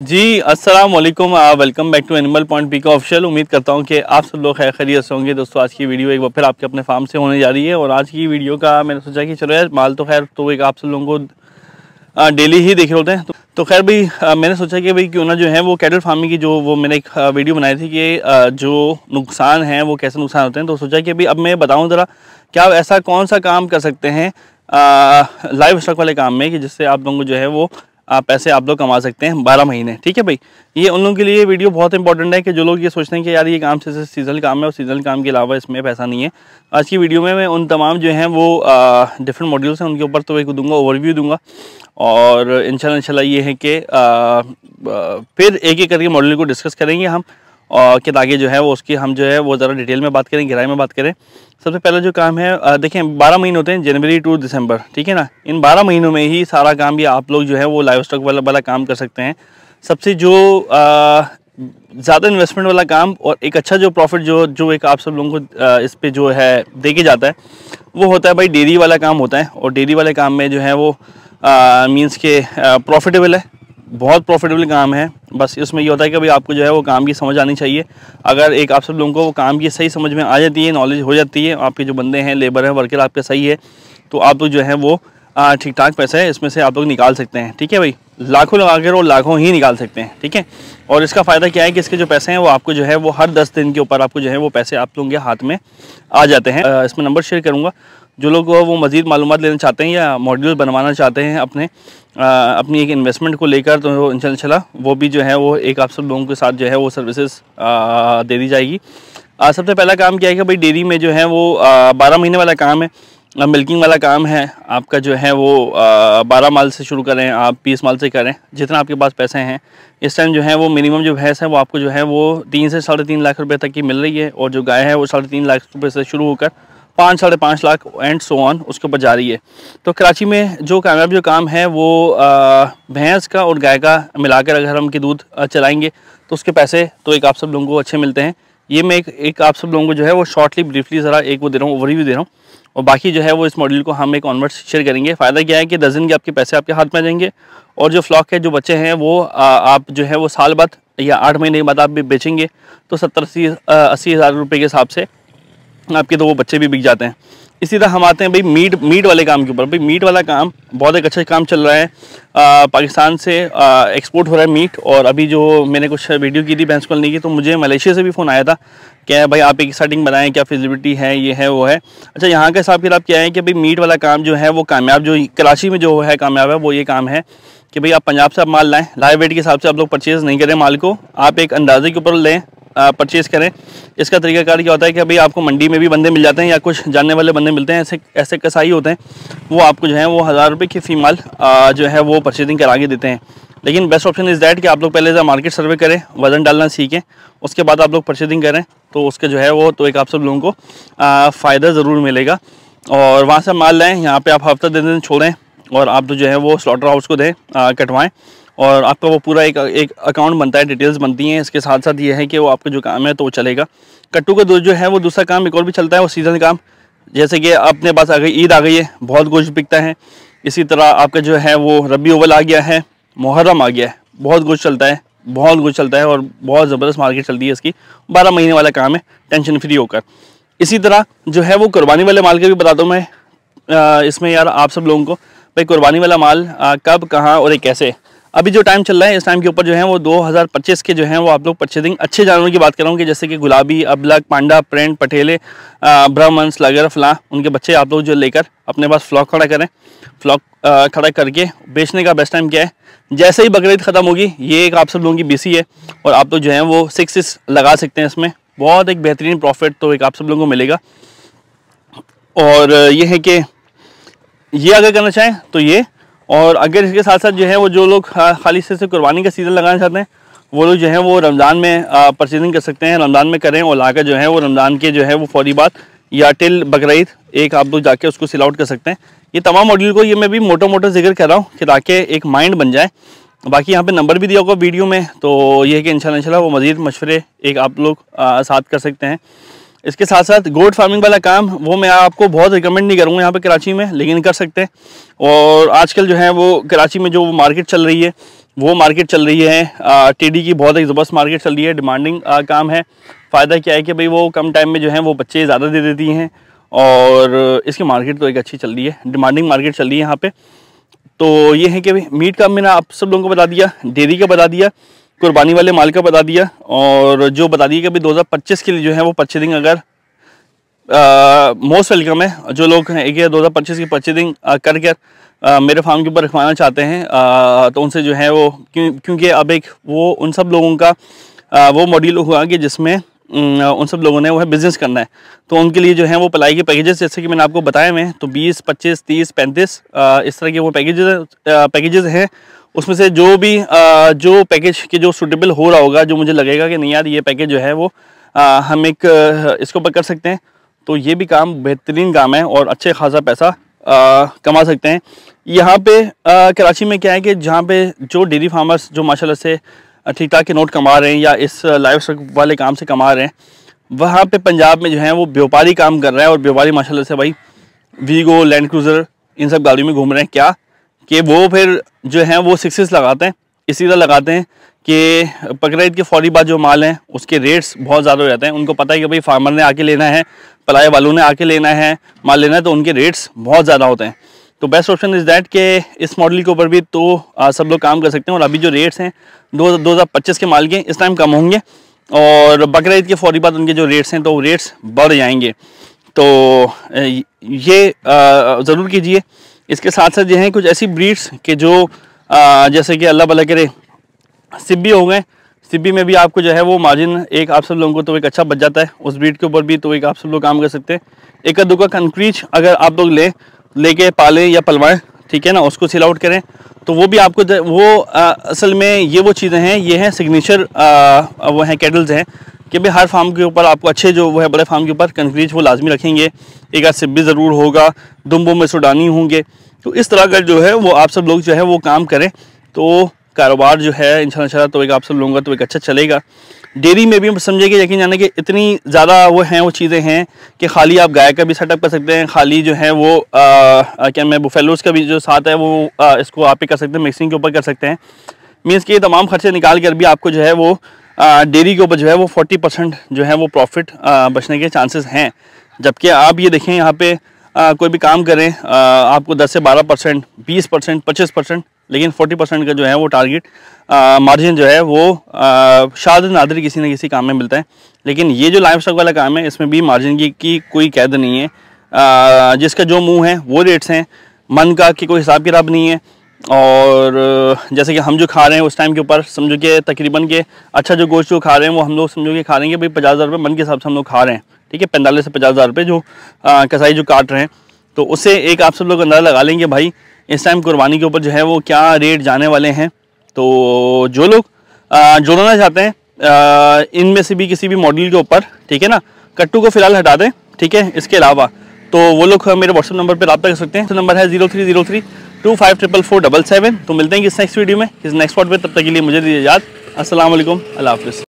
जी, अस्सलाम वालेकुम। Welcome back to Animal Point Peak Official. उम्मीद करता हूँ कि आप सब लोग खैर खैरियत से होंगे। दोस्तों, आज की वीडियो एक बार फिर आपके अपने फार्म से होने जा रही है और आज की वीडियो का मैंने सोचा कि चलो यार, माल तो खैर तो एक आप सब लोगों को डेली ही देखे होते हैं। तो खैर भाई, मैंने सोचा कि भाई क्यों ना जो है वो कैटल फार्मिंग की जो वो मैंने एक वीडियो बनाई थी कि जो नुकसान हैं वो कैसे नुकसान होते हैं। तो सोचा कि भाई अब मैं बताऊँ ज़रा, क्या ऐसा कौन सा काम कर सकते हैं लाइव स्टॉक वाले काम में कि जिससे आप लोगों को जो है वो पैसे आप लोग कमा सकते हैं 12 महीने। ठीक है भाई, ये उन लोगों के लिए वीडियो बहुत इंपॉर्टेंट है कि जो लोग ये सोचते हैं कि यार ये काम से सीजनल काम है और सीजनल काम के अलावा इसमें पैसा नहीं है। आज की वीडियो में मैं उन तमाम जो हैं वो डिफरेंट मॉड्यूल्स हैं उनके ऊपर तो एक दूंगा, ओवरव्यू दूंगा और इंशाल्लाह ये है कि फिर एक एक करके मॉड्यूल को डिस्कस करेंगे हम और कि ताकि जो है वो उसकी हम जो है वो ज़रा डिटेल में बात करें, गहराई में बात करें। सबसे पहला जो काम है, देखें 12 महीने होते हैं, जनवरी टू दिसंबर, ठीक है ना। इन 12 महीनों में ही सारा काम ये आप लोग जो है वो लाइव स्टॉक वाला काम कर सकते हैं। सबसे जो ज़्यादा इन्वेस्टमेंट वाला काम और एक अच्छा जो प्रॉफिट जो एक आप सब लोगों को इस पे जो है देके जाता है वो होता है भाई डेयरी वाला काम होता है। और डेयरी वाले काम में जो है वो मीन्स के प्रॉफिटेबल है, बहुत प्रॉफिटेबल काम है। बस इसमें ये होता है कि भाई आपको जो है वो काम की समझ आनी चाहिए। अगर एक आप सब लोगों को वो काम की सही समझ में आ जाती है, नॉलेज हो जाती है, आपके जो बंदे हैं, लेबर है, वर्कर आपके सही है, तो आप लोग जो है वो ठीक ठाक पैसा है इसमें से आप लोग निकाल सकते हैं। ठीक है भाई, लाखों लगा कर और लाखों ही निकाल सकते हैं। ठीक है, और इसका फ़ायदा क्या है कि इसके जो पैसे हैं वो आपको जो है वो हर 10 दिन के ऊपर आपको जो है वो पैसे आप लोगों के हाथ में आ जाते हैं। इसमें नंबर शेयर करूँगा, जो लोग वो मज़ीद मालूमात लेना चाहते हैं या मॉड्यूल बनवाना चाहते हैं अपनी एक इन्वेस्टमेंट को लेकर, तो इंशाल्लाह वो भी जो है वो एक आप सब लोगों के साथ जो है वो सर्विसेज दे दी जाएगी। सबसे पहला काम क्या है कि भाई डेयरी में जो है वो 12 महीने वाला काम है, मिल्किंग वाला काम है। आपका जो है वो 12 माल से शुरू करें, आप 20 माल से करें, जितना आपके पास पैसे हैं। इस टाइम जो है वो मिनिमम जो भैंस है वो आपको जो है वो 3 से 3.5 लाख रुपए तक की मिल रही है और जो गाय है वो 3.5 लाख रुपए से शुरू होकर 5 साढ़े 5 लाख एंड सो ऑन उसके ऊपर जा रही है। तो कराची में जो कामयाब जो काम है वो भैंस का और गाय का मिलाकर अगर हम के दूध चलाएंगे तो उसके पैसे तो एक आप सब लोगों को अच्छे मिलते हैं। ये मैं एक आप सब लोगों को जो है वो शॉर्टली ब्रीफली ज़रा एक वो दे रहा हूँ, ओवरव्यू दे रहा हूँ और बाकी जो है वो इस मॉड्यूल को हम एक ऑनवर्ड शेयर करेंगे। फ़ायदा क्या है कि 10 दिन के आपके पैसे आपके हाथ में आ जाएंगे और जो फ्लॉक है, जो बच्चे हैं वो आप जो है वो साल बाद या 8 महीने के बाद आप भी बेचेंगे तो 70-80 हज़ार रुपये के हिसाब से आपके तो वो बच्चे भी बिक जाते हैं। इसी तरह हम आते हैं भाई मीट वाले काम के ऊपर। भाई मीट वाला काम बहुत एक अच्छा काम चल रहा है। पाकिस्तान से एक्सपोर्ट हो रहा है मीट। और अभी जो मैंने कुछ वीडियो की थी भैंस पालने की, तो मुझे मलेशिया से भी फ़ोन आया था क्या भाई आप एक स्टार्टिंग बनाएं, क्या फिजिबिलिटी है, ये है वो है। अच्छा, यहाँ का हिसाब किताब क्या है कि भाई मीट वाला काम जो है वो कामयाब, जो कराची में जो है कामयाब है, वो ये काम है कि भाई आप पंजाब से आप माल लाएँ, लाइव वेट के हिसाब से आप लोग परचेज़ नहीं करें माल को, आप एक अंदाजे के ऊपर लें, परचेज़ करें। इसका तरीकाकार क्या होता है कि भाई आपको मंडी में भी बंदे मिल जाते हैं या कुछ जानने वाले बंदे मिलते हैं, ऐसे कसाई होते हैं, वो आपको जो है वो 1000 रुपये की फ़ी माल जो है वो परचेजिंग करा के देते हैं। लेकिन बेस्ट ऑप्शन इज़ दैट कि आप लोग पहले से मार्केट सर्वे करें, वज़न डालना सीखें, उसके बाद आप लोग परचेजिंग करें, तो उसके जो है वो तो एक आप सब लोगों को फ़ायदा ज़रूर मिलेगा। और वहाँ से माल लाएँ, यहाँ पर आप हफ्ता दिन छोड़ें और आप तो जो है वो स्लॉटर हाउस को दें, कटवाएँ और आपका वो पूरा एक अकाउंट बनता है, डिटेल्स बनती हैं। इसके साथ साथ ये है कि वो आपका जो काम है तो वो चलेगा। कट्टू का जो है वो दूसरा काम एक और भी चलता है, वो सीजन काम। जैसे कि अपने पास आ गई ईद आ गई है, बहुत गोश्त बिकता है। इसी तरह आपका जो है वो रबी अव्वल आ गया है, मुहर्रम आ गया है, बहुत गोश्त चलता है, बहुत गोश्त चलता है और बहुत ज़बरदस्त मार्केट चलती है इसकी। 12 महीने वाला काम है, टेंशन फ्री होकर। इसी तरह जो है वो कुर्बानी वाले माल के भी बताता हूँ मैं इसमें यार आप सब लोगों को। भाई कुर्बानी वाला माल कब, कहाँ और कैसे, अभी जो टाइम चल रहा है इस टाइम के ऊपर जो है वो 2025 के जो हैं वो आप लोग परचेजिंग अच्छे जानवरों की बात कर रहा हूँ कि जैसे कि गुलाबी, अबलग, पांडा, प्रेंट, पटेले, ब्राह्मण, स्लगर, फलां, उनके बच्चे आप लोग जो लेकर अपने पास फ्लॉक खड़ा करें। फ्लॉक खड़ा करके बेचने का बेस्ट टाइम क्या है, जैसे ही बकरीद ख़त्म होगी, ये एक आप सब लोगों की बीसी है और आप लोग जो हैं वो 6 लगा सकते हैं। इसमें बहुत एक बेहतरीन प्रॉफिट तो एक आप सब लोगों को मिलेगा। और ये है कि ये अगर करना चाहें तो ये, और अगर इसके साथ साथ जो है वो जो लोग खाली से कुर्बानी का सीज़न लगाना चाहते हैं वो लोग जो है वो रमज़ान में परचेजिंग कर सकते हैं, रमज़ान में करें और लाकर जो है वो रमज़ान के जो है वो फौरी बाद या टिल बकरीद एक आप लोग जाके उसको सिल आउट कर सकते हैं। ये तमाम मॉड्यूल को ये मैं भी मोटा जिक्र कर रहा हूँ कि ताकि एक माइंड बन जाए। बाकी यहाँ पे नंबर भी दिया होगा वीडियो में, तो ये है कि इंशाल्लाह वो मज़ीद मशवरे एक आप लोग साथ कर सकते हैं। इसके साथ साथ गोट फार्मिंग वाला काम वो मैं आपको बहुत रिकमेंड नहीं करूँगा यहाँ पे कराची में, लेकिन कर सकते हैं। और आजकल जो है वो कराची में जो मार्केट चल रही है वो मार्केट चल रही है। टेडी की बहुत एक ज़बरदस्त मार्केट चल रही है, डिमांडिंग काम है। फ़ायदा क्या है कि भाई वो कम टाइम में जो है वो बच्चे ज़्यादा दे देती हैं और इसकी मार्केट तो एक अच्छी चल रही है, डिमांडिंग मार्केट चल रही है यहाँ पे। तो ये है कि भाई मीट का मैंने आप सब लोगों को बता दिया, डेयरी का बता दिया, कुर्बानी वाले माल का बता दिया, और जो बता दिया कि भाई 2025 के लिए जो है वो परचेजिंग अगर मोस्ट वेलकम है। जो लोग हैं एक 2025 की परचेजिंग करके मेरे फार्म के ऊपर रखवाना चाहते हैं तो उनसे जो है वो क्योंकि अब एक वो उन सब लोगों का वो मॉड्यूल हुआ कि जिसमें उन सब लोगों ने वो है बिज़नेस करना है, तो उनके लिए जो है वो पलाई के पैकेजेस जैसे कि मैंने आपको बताए हुए हैं, तो 20, 25, 30, 35 इस तरह के वो पैकेजेस हैं। उसमें से जो भी जो पैकेज के जो सूटेबल हो रहा होगा, जो मुझे लगेगा कि नहीं यार ये पैकेज जो है वो हम एक इसके ऊपर कर सकते हैं, तो ये भी काम बेहतरीन काम है और अच्छे खासा पैसा कमा सकते हैं। यहाँ पे कराची में क्या है कि जहाँ पे जो डेयरी फार्मर्स जो माशाल्लाह से ठीक ठाक के नोट कमा रहे हैं या इस लाइव स्टॉक वाले काम से कमा रहे हैं, वहाँ पे पंजाब में जो है वो व्यापारी काम कर रहा है और व्यापारी माशाल्लाह से भाई वीगो, लैंड क्रूज़र इन सब गाड़ियों में घूम रहे हैं। क्या कि वो फिर जो है वो 6 लगाते हैं, इसी तरह लगाते हैं कि बकरा ईद के फौरी बाद जो माल हैं उसके रेट्स बहुत ज़्यादा हो जाते हैं। उनको पता है कि भाई फार्मर ने आके लेना है, पलाए वालों ने आके लेना है, माल लेना है, तो उनके रेट्स बहुत ज़्यादा होते हैं। तो बेस्ट ऑप्शन इज़ दैट कि इस मॉडल के ऊपर भी तो सब लोग काम कर सकते हैं। और अभी जो रेट्स हैं 2025 के माल के इस टाइम कम होंगे और बकरा ईद के फौरी बाद उनके जो रेट्स हैं तो रेट्स बढ़ जाएंगे। तो ये ज़रूर कीजिए। इसके साथ साथ जो हैं कुछ ऐसी ब्रीड्स के जो जैसे कि अल्लाह भला करे सिब्बी हो गए, सिब्बी में भी आपको जो है वो मार्जिन एक आप सब लोगों को तो एक अच्छा बच जाता है। उस ब्रीड के ऊपर भी तो एक आप सब लोग काम कर सकते हैं। एक दुका कंक्रीच अगर आप लोग लेके पालें या पलवाएं, ठीक है ना, उसको सेल आउट करें, तो वो भी आपको वो असल में ये वो चीज़ें हैं, ये हैं सिग्नेचर वो हैं कैटल्स हैं कि भाई हर फार्म के ऊपर आपको अच्छे जो वो है बड़े फार्म के ऊपर कंक्रीच वो लाजमी रखेंगे। एक आध सिब्बी ज़रूर होगा, दुम्बों में सुडानी होंगे। तो इस तरह का जो है वो आप सब लोग जो है वो काम करें तो कारोबार जो है इंशाल्लाह तो एक आप सब लोगों का तो एक अच्छा चलेगा। डेयरी में भी समझे कि यकीन जाने कि इतनी ज़्यादा वो हैं वो चीज़ें हैं कि खाली आप गाय का भी सेटअप कर सकते हैं, खाली जो है वो क्या मैं बुफेलोस का भी जो साथ है वो इसको आप ही कर सकते हैं, मिक्सिंग के ऊपर कर सकते हैं। मीन्स कि ये तमाम खर्चे निकाल कर भी आपको जो है वो डेयरी के ऊपर जो है वो 40% जो है वो प्रॉफिट बचने के चांसेस हैं। जबकि आप ये देखें यहाँ पे कोई भी काम करें आपको 10 से 12%, 20%, 25%, लेकिन 40% का जो है वो टारगेट मार्जिन जो है वो शायद नादर किसी न किसी काम में मिलता है। लेकिन ये जो लाइव स्टॉक वाला काम है इसमें भी मार्जिन की कोई कैद नहीं है। जिसका जो मुंह है वो रेट्स हैं, मन का कि कोई हिसाब किताब नहीं है। और जैसे कि हम जो खा रहे हैं उस टाइम के ऊपर समझो कि तकरीबन के अच्छा जो गोश्त जो खा रहे हैं वो हम लोग समझो कि खा रहे हैं भाई 50,000 रुपये मन के हिसाब से हम लोग खा रहे हैं, ठीक है, 45 से 50,000 रुपये जो कसाई जो काट रहे हैं। तो उससे एक आप सब लोग अंदाज़ा लगा लेंगे भाई इस टाइम कुर्बानी के ऊपर जो है वो क्या रेट जाने वाले हैं। तो जो लोग जोड़ना चाहते हैं इनमें से भी किसी भी मॉडल के ऊपर, ठीक है ना, कट्टू को फिलहाल हटा दें, ठीक है। इसके अलावा तो वो लोग मेरे व्हाट्सएप नंबर पर रब्ता कर सकते हैं। तो नंबर है 0303254477। तो मिलते हैं किस नेक्स्ट वीडियो में, किस नेक्स्ट स्पॉट पे, तब तक के लिए मुझे दीजिए इजाज़त। अस्सलाम वालेकुम, अल्लाह हाफ़िज़।